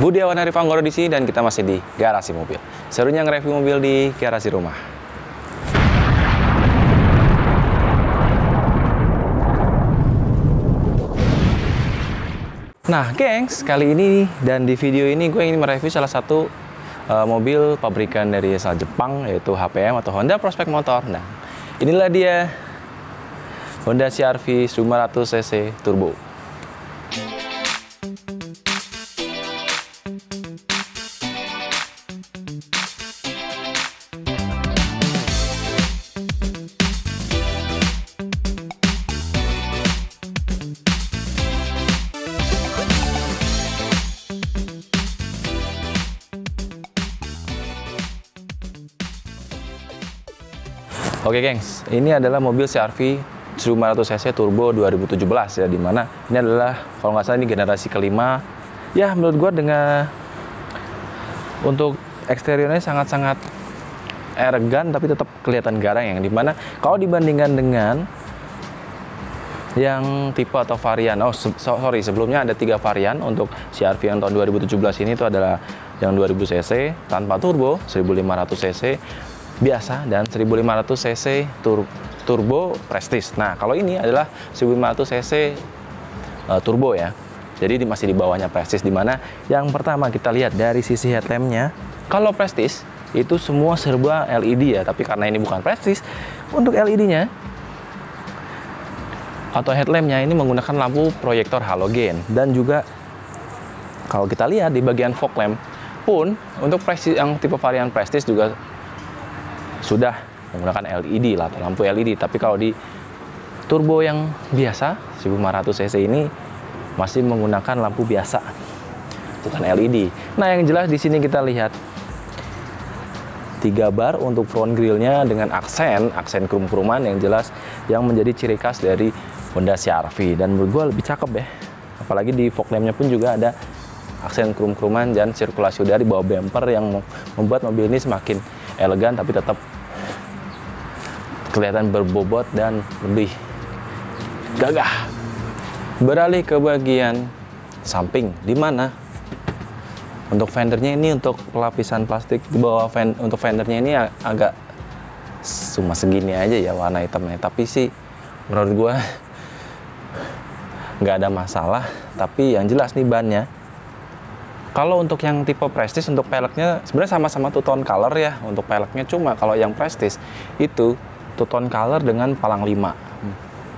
Budiawan Arif Anggoro di sini dan kita masih di garasi mobil. Serunya nge-review mobil di garasi rumah. Nah, gengs, kali ini dan di video ini gue ingin mereview salah satu mobil pabrikan dari asal Jepang, yaitu HPM atau Honda Prospect Motor. Nah, inilah dia Honda CR-V 500cc Turbo. Oke gengs, ini adalah mobil CR-V 500cc Turbo 2017 ya, dimana ini adalah kalau nggak salah ini generasi kelima. Ya menurut gua dengan untuk eksteriornya sangat-sangat elegan tapi tetap kelihatan garang, yang dimana kalau dibandingkan dengan yang tipe atau varian, sebelumnya ada 3 varian untuk CR-V yang tahun 2017 ini. Itu adalah yang 2000cc tanpa turbo, 1500cc biasa, dan 1500cc turbo Prestige. Nah, kalau ini adalah 1500cc turbo ya. Jadi masih di bawahnya Prestige, dimana yang pertama kita lihat dari sisi headlampnya. Kalau Prestige itu semua serba LED ya, tapi karena ini bukan Prestige, untuk LED-nya atau headlampnya ini menggunakan lampu proyektor halogen. Dan juga kalau kita lihat di bagian fog lamp pun untuk Prestige yang tipe varian Prestige juga sudah menggunakan LED lah, atau lampu LED. Tapi kalau di turbo yang biasa 1500cc ini masih menggunakan lampu biasa, bukan LED. Nah, yang jelas di sini kita lihat 3 bar untuk front grillnya dengan aksen krum-kruman yang jelas, yang menjadi ciri khas dari Honda CR-V. Dan menurut gue lebih cakep ya, apalagi di fog lampnya pun juga ada aksen krum-kruman dan sirkulasi udara di bawah bumper yang membuat mobil ini semakin elegan tapi tetap kelihatan berbobot dan lebih gagah. Beralih ke bagian samping, di mana untuk fendernya ini, untuk pelapisan plastik di bawah untuk fendernya ini agak cuma segini aja ya warna hitamnya, tapi sih menurut gua nggak ada masalah. Tapi yang jelas nih bannya, kalau untuk yang tipe Prestige, untuk peleknya sebenarnya sama-sama two tone color ya untuk peleknya. Cuma kalau yang Prestige itu two tone color dengan palang 5.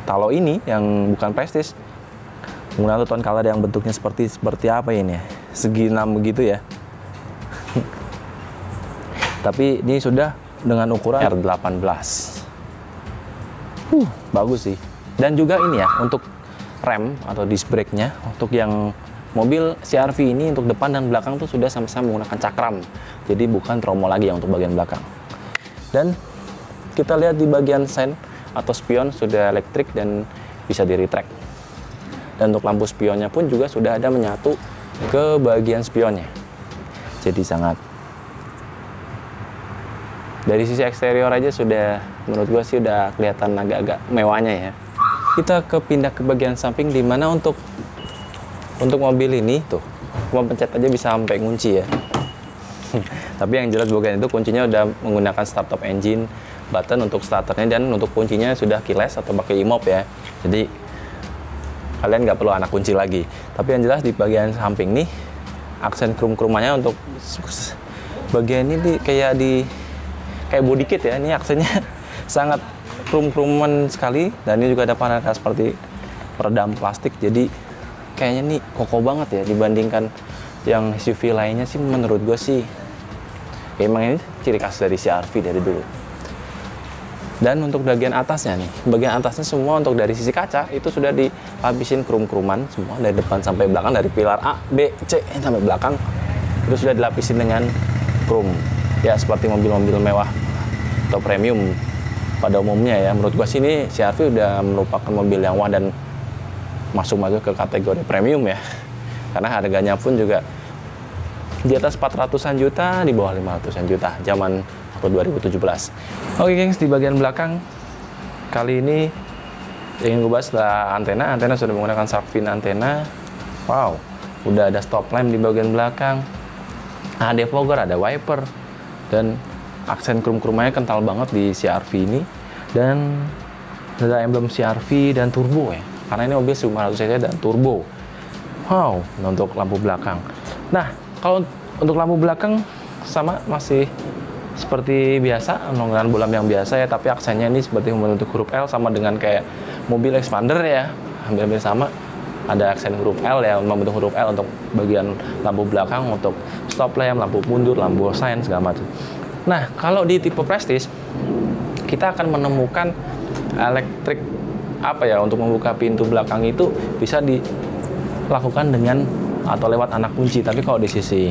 Kalau ini yang bukan Prestige menggunakan two tone color yang bentuknya seperti apa ini ya, segi 6 begitu ya. Tapi ini sudah dengan ukuran R18. Bagus sih. Dan juga ini ya untuk rem atau disc brake-nya, untuk yang mobil CR-V ini untuk depan dan belakang tuh sudah sama-sama menggunakan cakram. Jadi bukan tromol lagi ya untuk bagian belakang. Dan kita lihat di bagian sen atau spion sudah elektrik dan bisa di retract. Dan untuk lampu spionnya pun juga sudah ada menyatu ke bagian spionnya. Jadi sangat, dari sisi eksterior aja sudah, menurut gua sih udah kelihatan agak-agak mewahnya ya. Kita pindah ke bagian samping, di mana untuk mobil ini tuh cuma pencet aja bisa sampai ngunci ya. Tapi yang jelas bagian itu kuncinya udah menggunakan start-top engine button untuk starternya, dan untuk kuncinya sudah keyless atau pakai e-mop ya. Jadi kalian nggak perlu anak kunci lagi. Tapi yang jelas di bagian samping nih, aksen krum-krumannya untuk bagian ini kayak body kit ya. Ini aksennya sangat krum-kruman sekali, dan ini juga ada panel seperti peredam plastik. Jadi kayaknya nih kokoh banget ya dibandingkan yang SUV lainnya sih. Menurut gue sih emang ini ciri khas dari CR-V dari dulu. Dan untuk bagian atasnya nih, bagian atasnya semua untuk dari sisi kaca itu sudah dilapisin krum-kruman semua, dari depan sampai belakang, dari pilar A, B, C sampai belakang itu sudah dilapisin dengan krum ya, seperti mobil-mobil mewah atau premium pada umumnya ya. Menurut gua sih ini CR-V udah merupakan mobil yang wah dan masuk ke kategori premium ya, karena harganya pun juga di atas 400-an juta, di bawah 500-an juta zaman tahun 2017. Oke gengs, di bagian belakang kali ini ingin gue bahas antena sudah menggunakan shark fin antena. Wow, Udah ada stop lamp di bagian belakang. Nah, defogger, ada wiper, dan aksen krum-krumnya kental banget di CR-V ini. Dan ada emblem CR-V dan turbo ya, karena ini mobil 1500 cc dan turbo. Wow, untuk lampu belakang. Nah, kalau untuk lampu belakang sama, masih seperti biasa, dengan bolam yang biasa ya, tapi aksennya ini seperti membentuk huruf L, sama dengan kayak mobil Expander ya, hampir-hampir sama. Ada aksen huruf L ya, membentuk huruf L untuk bagian lampu belakang, untuk stop lamp, lampu mundur, lampu sein, segala macam. Nah, kalau di tipe Prestige, kita akan menemukan elektrik apa ya, untuk membuka pintu belakang itu bisa dilakukan dengan atau lewat anak kunci. Tapi kalau di sisi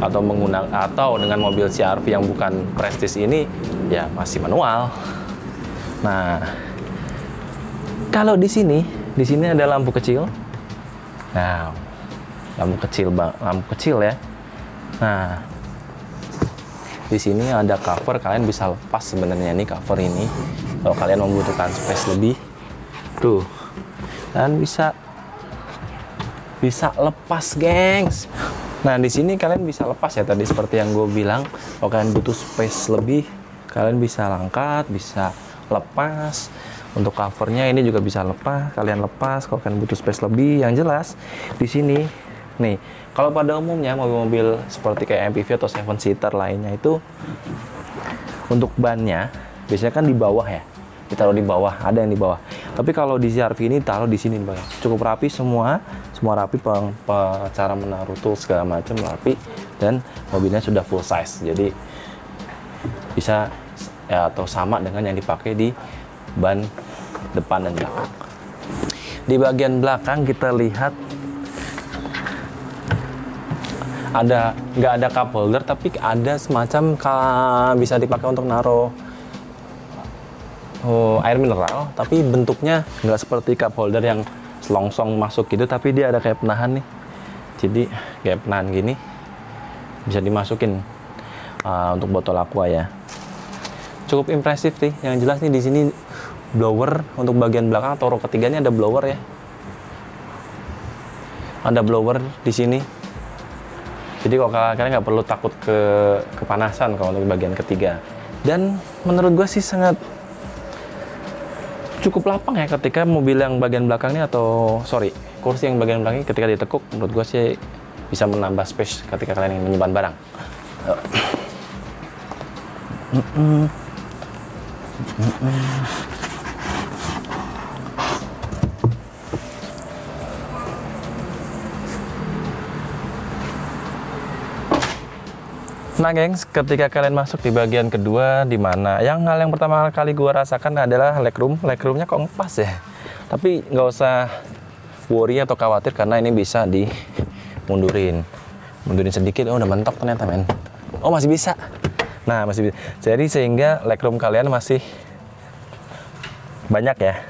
atau menggunakan atau dengan mobil CR-V yang bukan Prestige ini ya masih manual. Nah, kalau di sini ada lampu kecil. Nah, lampu kecil ya. Nah, di sini ada cover, kalian bisa lepas sebenarnya nih cover ini kalau kalian membutuhkan space lebih. Tuh. Dan bisa lepas, gengs. Nah, di sini kalian bisa lepas ya, tadi seperti yang gue bilang. Kalau kalian butuh space lebih, kalian bisa angkat, bisa lepas. Untuk covernya ini juga bisa lepas, kalian lepas kalau kalian butuh space lebih. Yang jelas di sini nih, kalau pada umumnya mobil-mobil seperti kayak MPV atau 7-seater lainnya itu untuk bannya biasanya kan di bawah ya, ditaruh di bawah, ada yang di bawah. Tapi kalau di CR-V ini taruh di sini, cukup rapi semua rapi, cara menaruh tools segala macam rapi, dan mobilnya sudah full size, jadi bisa ya, atau sama dengan yang dipakai di ban depan dan belakang. Di bagian belakang kita lihat nggak ada cup holder, tapi ada semacam bisa dipakai untuk naruh air mineral, tapi bentuknya nggak seperti cup holder yang selongsong masuk gitu, tapi dia ada kayak penahan nih. Jadi kayak penahan gini bisa dimasukin untuk botol aqua ya. Cukup impresif nih. Yang jelas nih di sini blower untuk bagian belakang atau row ketiganya ada blower ya. Ada blower di sini. Jadi kalau kalian nggak perlu takut kepanasan kalau untuk bagian ketiga. Dan menurut gue sih sangat cukup lapang ya ketika mobil yang bagian belakangnya kursi yang bagian belakangnya ketika ditekuk, menurut gue sih bisa menambah space ketika kalian ingin menyimpan barang. Nah gengs, ketika kalian masuk di bagian kedua, di mana hal yang pertama kali gue rasakan adalah legroomnya kok ngepas ya. Tapi nggak usah worry atau khawatir karena ini bisa dimundurin sedikit. Oh, udah mentok ternyata men. Oh, masih bisa. Nah, masih bisa. Jadi sehingga legroom kalian masih banyak ya.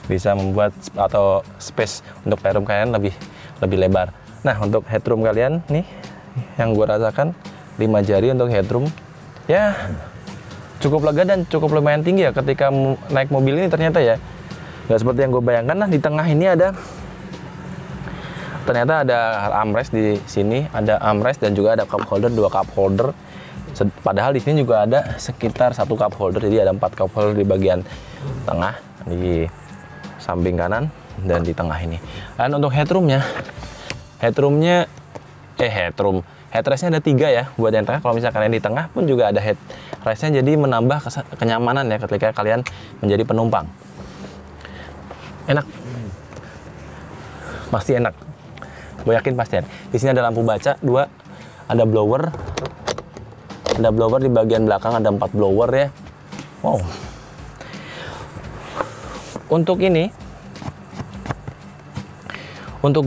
Bisa membuat atau space untuk legroom kalian lebih lebar. Nah, untuk headroom kalian nih yang gue rasakan 5 jari untuk headroom ya, cukup lega dan cukup lumayan tinggi ya ketika naik mobil ini. Ternyata ya nggak seperti yang gue bayangkan. Nah, di tengah ini ternyata ada armrest di sini, ada armrest dan juga ada cup holder, 2 cup holder. Padahal di sini juga ada sekitar 1 cup holder, jadi ada 4 cup holder di bagian tengah, di samping kanan dan di tengah ini. Dan untuk headrestnya ada 3 ya buat yang tengah. Kalau misalnya kalian di tengah pun juga ada headrestnya, jadi menambah kenyamanan ya ketika kalian menjadi penumpang. Enak, pasti enak, gue yakin pasti enak. Di sini ada lampu baca 2, ada blower di bagian belakang, ada 4 blower ya. Wow. Untuk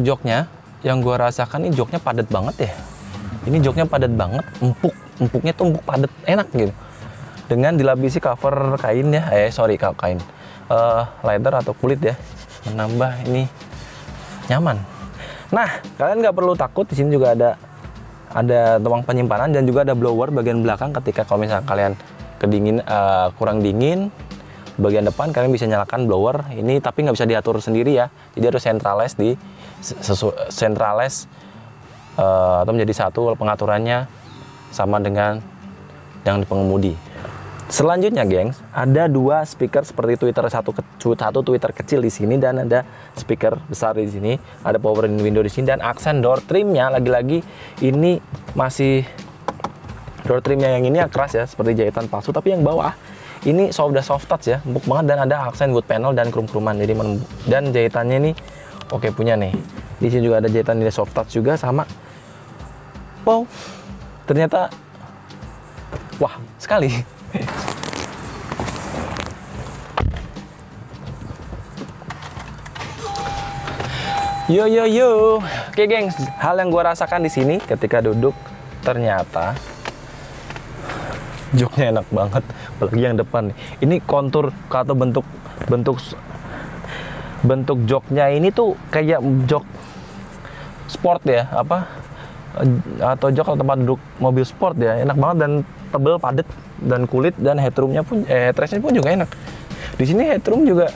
joknya yang gue rasakan ini joknya padat banget ya. Ini joknya padat banget, empuknya tuh empuk padat, enak gitu. Dengan dilapisi cover kain ya, kain leather atau kulit ya, menambah ini nyaman. Nah, kalian nggak perlu takut, di sini juga ada ruang penyimpanan dan juga ada blower bagian belakang ketika kalau misalnya kalian kurang dingin, bagian depan kalian bisa nyalakan blower ini, tapi nggak bisa diatur sendiri ya. Jadi harus centralize atau menjadi satu pengaturannya sama dengan yang pengemudi. Selanjutnya, gengs, ada dua speaker seperti tweeter satu tweeter kecil di sini dan ada speaker besar di sini. Ada power window di sini dan aksen door trimnya lagi-lagi ini masih door trimnya yang ini keras ya, seperti jahitan palsu. Tapi yang bawah ini udah soft touch ya, empuk banget, dan ada aksen wood panel dan krum-kruman. Jadi dan jahitannya ini oke punya nih. Di sini juga ada jahitan ini soft touch juga sama. Wow, ternyata wah sekali. Yo. Oke, gengs, hal yang gue rasakan di sini ketika duduk, ternyata joknya enak banget, apalagi yang depan nih. Ini kontur atau bentuk joknya ini tuh kayak jok sport ya, atau jok tempat duduk mobil sport ya. Enak banget dan tebel, padat, dan kulit, dan headroomnya pun headrestnya pun juga enak. Di sini headroom juga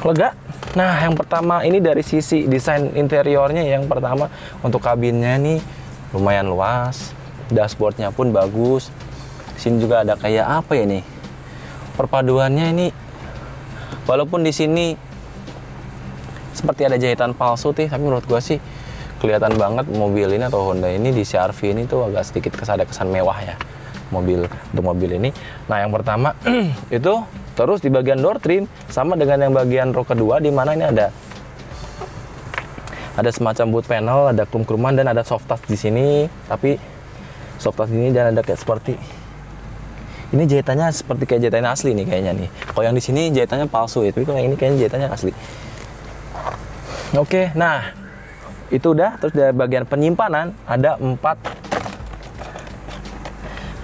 lega. Nah, yang pertama ini dari sisi desain interiornya. Yang pertama untuk kabinnya nih lumayan luas, dashboardnya pun bagus. Di sini juga ada kayak apa ya nih, perpaduannya ini, walaupun di sini seperti ada jahitan palsu tapi menurut gua sih kelihatan banget mobil ini atau Honda ini di CR-V ini tuh agak sedikit ada kesan mewah ya untuk mobil ini. Nah, yang pertama itu. Terus di bagian door trim sama dengan yang bagian row kedua, di mana ini ada semacam wood panel, ada krum-kruman, dan ada soft touch di sini. Tapi soft touch ini dan ada kayak seperti ini jahitannya seperti kayak jahitannya asli nih kayaknya nih. Kalau yang di sini jahitannya palsu ya, tapi kalau yang ini kayaknya jahitannya asli. Oke, nah itu udah. Terus dari bagian penyimpanan ada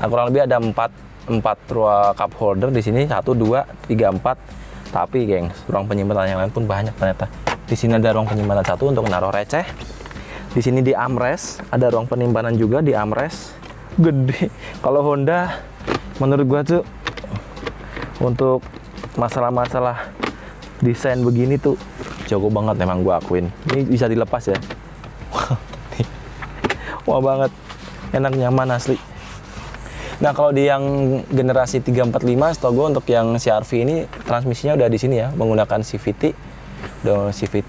kurang lebih ada 4 ruang cup holder di sini, 1, 2, 3, 4. Tapi, gengs, ruang penyimpanan yang lain pun banyak ternyata. Di sini ada ruang penyimpanan 1 untuk naruh receh. Di sini di armrest ada ruang penyimpanan juga di armrest. Gede. Kalau Honda menurut gua tuh untuk masalah-masalah desain begini tuh jago banget, memang gua akuin. Ini bisa dilepas ya. Wah banget. Enak, nyaman asli. Nah, kalau di yang generasi 345, setahu gue untuk yang CR-V ini transmisinya udah di sini ya, menggunakan CVT,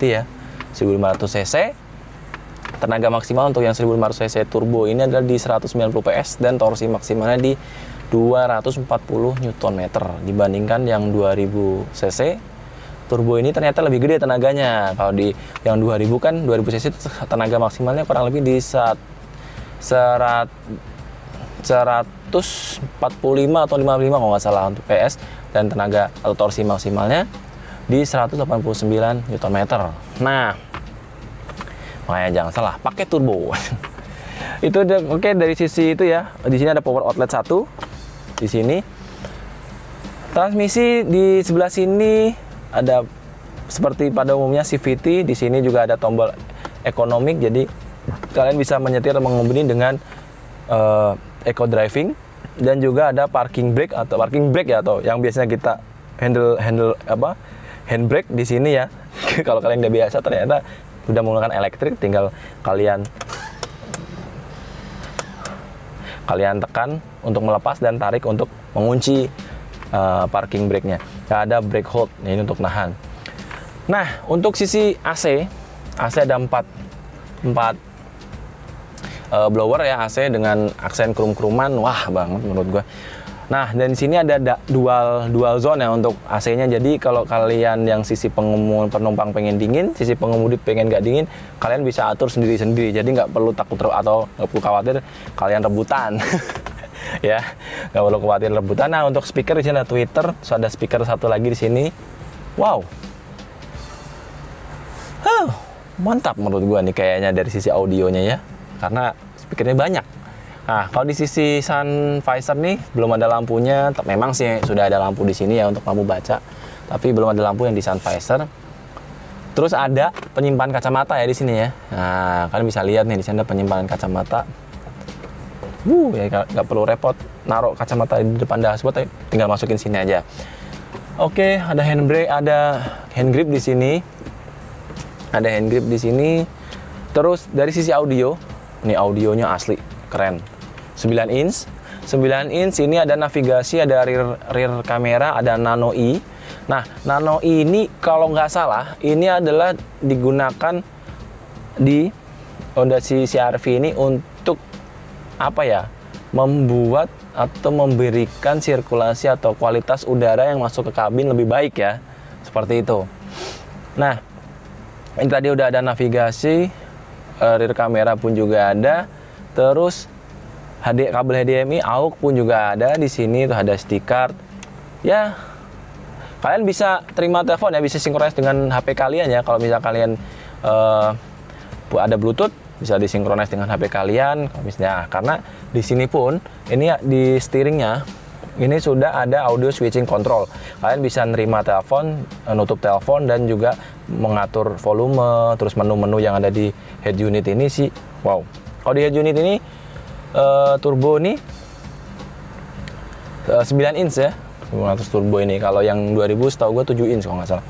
ya, 1500 cc. Tenaga maksimal untuk yang 1500 cc turbo ini adalah di 190 PS dan torsi maksimalnya di 240 Nm dibandingkan yang 2000 cc. Turbo ini ternyata lebih gede tenaganya. Kalau di yang 2000 kan 2000 cc tenaga maksimalnya kurang lebih di 145 atau 55 kalau nggak salah untuk PS, dan tenaga atau torsi maksimalnya di 189 Nm. Nah, makanya jangan salah pakai turbo. Itu oke. Dari sisi itu ya, di sini ada power outlet 1 di sini. Transmisi di sebelah sini ada seperti pada umumnya CVT. Di sini juga ada tombol ekonomik, jadi kalian bisa menyetir dan mengemudi dengan eco driving, dan juga ada parking brake ya, atau yang biasanya kita handbrake di sini ya. Kalau kalian nggak biasa, ternyata udah menggunakan elektrik, tinggal kalian tekan untuk melepas dan tarik untuk mengunci parking brake-nya. Ada brake hold, ini untuk nahan. Nah, untuk sisi AC ada 4 blower ya, AC dengan aksen krum-kruman. Wah banget menurut gua. Nah, dan di sini ada dual zone ya untuk AC-nya. Jadi kalau kalian yang sisi penumpang pengen dingin, sisi pengemudi pengen nggak dingin, kalian bisa atur sendiri-sendiri. Jadi nggak perlu takut atau nggak perlu khawatir kalian rebutan. Ya, nggak perlu khawatir rebutan. Nah, untuk speaker di sini ada tweeter, terus ada speaker satu lagi di sini. Wow. Mantap menurut gua nih kayaknya dari sisi audionya ya. Karena speakernya banyak. Nah, kalau di sisi sun visor nih belum ada lampunya. Memang sih sudah ada lampu di sini ya untuk lampu baca, tapi belum ada lampu yang di sun visor. Terus ada penyimpan kacamata ya di sini ya. Nah, kalian bisa lihat nih di sini ada penyimpanan kacamata. Ya nggak perlu repot naruh kacamata di depan dashboard, tinggal masukin sini aja. Oke, ada handbrake, ada hand grip di sini. Ada hand grip di sini. Terus dari sisi audio, ini audionya asli keren. 9 inch. 9 inch ini ada navigasi, ada rear kamera, ada Nano E. Nah, Nano E ini kalau nggak salah, ini adalah digunakan di Honda CR-V ini untuk apa ya? Membuat atau memberikan sirkulasi atau kualitas udara yang masuk ke kabin lebih baik ya, seperti itu. Nah, ini tadi udah ada navigasi, rear kamera pun juga ada, terus kabel HDMI, AUX pun juga ada di sini, tuh ada SD card. Ya, kalian bisa terima telepon ya, bisa sinkronis dengan HP kalian ya. Kalau misal kalian ada Bluetooth, bisa disinkronis dengan HP kalian, misalnya. Karena di sini pun ini di steeringnya ini sudah ada audio switching control. Kalian bisa nerima telepon, nutup telepon, dan juga mengatur volume. Terus menu-menu yang ada di head unit ini sih, wow. Kalau di head unit ini turbo ini 9 inch ya, 500 turbo ini. Kalau yang 2000 setahu gue 7 inch kalau nggak salah.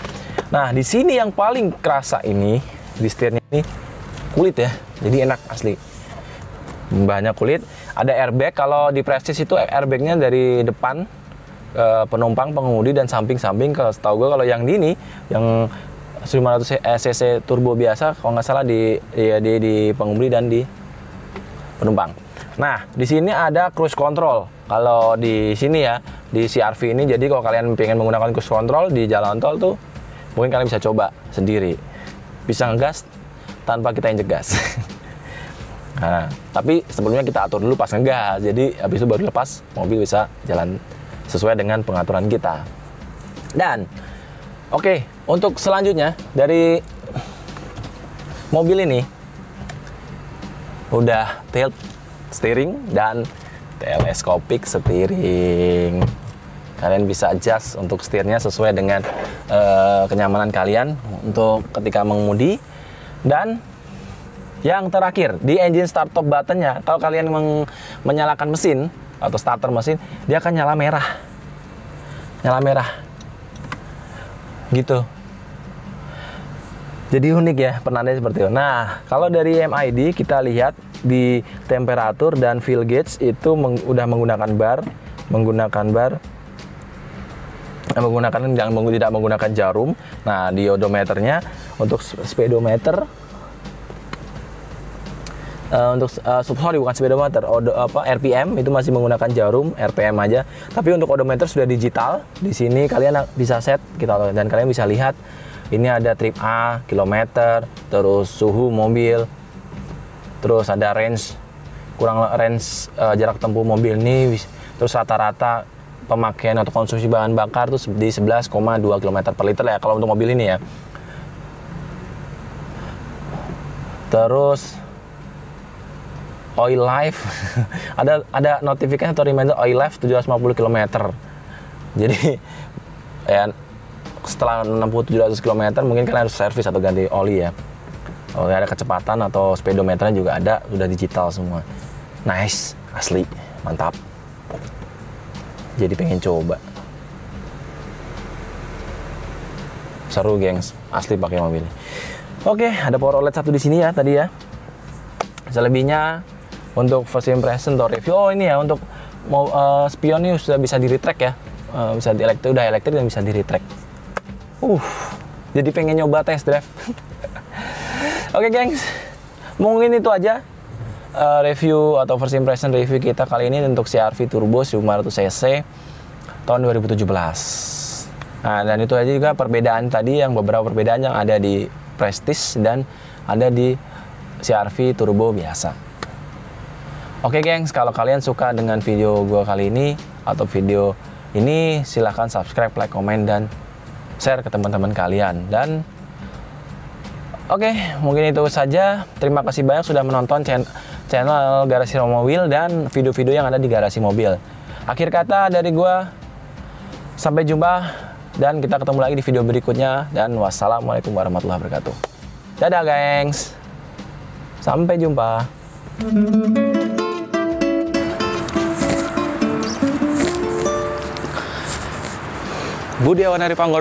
Nah, di sini yang paling kerasa ini di setirnya ini kulit ya, jadi enak asli, banyak kulit. Ada airbag. Kalau di Prestige itu airbagnya dari depan penumpang, pengemudi, dan samping-samping. Kalau setahu gue kalau yang di ini, yang 1500 cc turbo biasa, kalau nggak salah di pengemudi dan di penumpang. Nah, di sini ada cruise control. Kalau di sini ya, di CR-V ini, jadi kalau kalian pengen menggunakan cruise control di jalan tol tuh, mungkin kalian bisa coba sendiri, bisa ngegas tanpa kita injek gas. Nah, tapi sebelumnya kita atur dulu pas ngegas, jadi habis itu baru lepas, mobil bisa jalan sesuai dengan pengaturan kita. Dan oke, untuk selanjutnya dari mobil ini udah tilt steering dan teleskopik steering. Kalian bisa adjust untuk setirnya sesuai dengan kenyamanan kalian untuk ketika mengemudi. Dan yang terakhir, di engine start top buttonnya, kalau kalian menyalakan mesin atau starter mesin, dia akan nyala merah, gitu. Jadi unik ya, penandanya seperti itu. Nah, kalau dari MID kita lihat di temperatur dan fuel gauge itu udah menggunakan bar, tidak menggunakan jarum. Nah, di odometernya untuk speedometer, bukan speedometer, RPM itu masih menggunakan jarum, RPM aja. Tapi untuk odometer sudah digital. Di sini kalian bisa set dan kalian bisa lihat ini ada trip A, kilometer, terus suhu mobil, terus ada range jarak tempuh mobil ini, terus rata-rata pemakaian atau konsumsi bahan bakar tuh di 11,2 km per liter ya kalau untuk mobil ini ya. Terus oil life ada notifikasi atau reminder oil life 750 km. Jadi ya setelah 60-700 km mungkin kalian harus servis atau ganti oli ya. Oh, ada kecepatan atau speedometernya juga ada, sudah digital semua. Nice, asli, mantap. Jadi pengen coba. Seru, gengs, asli pakai mobil. Oke, ada power OLED satu di sini ya tadi ya. Selebihnya untuk first impression atau review. Oh, ini ya untuk spion ini sudah bisa di retract ya. Bisa udah elektrik dan bisa di retract. Jadi pengen nyoba test drive. Oke, gengs, mungkin itu aja review atau first impression review kita kali ini untuk CR-V Turbo 1500 cc tahun 2017. Nah, dan itu aja juga perbedaan tadi, beberapa perbedaan yang ada di Prestige dan ada di CR-V Turbo biasa. Oke, gengs, kalau kalian suka dengan video gue kali ini atau video ini, silahkan subscribe, like, komen, dan share ke teman-teman kalian. Dan oke, mungkin itu saja. Terima kasih banyak sudah menonton channel Garasi Mobil dan video-video yang ada di Garasi Mobil. Akhir kata dari gua, sampai jumpa dan kita ketemu lagi di video berikutnya. Dan wassalamualaikum warahmatullahi wabarakatuh. Dadah, gengs. Sampai jumpa. Budiawan dari Panggoro.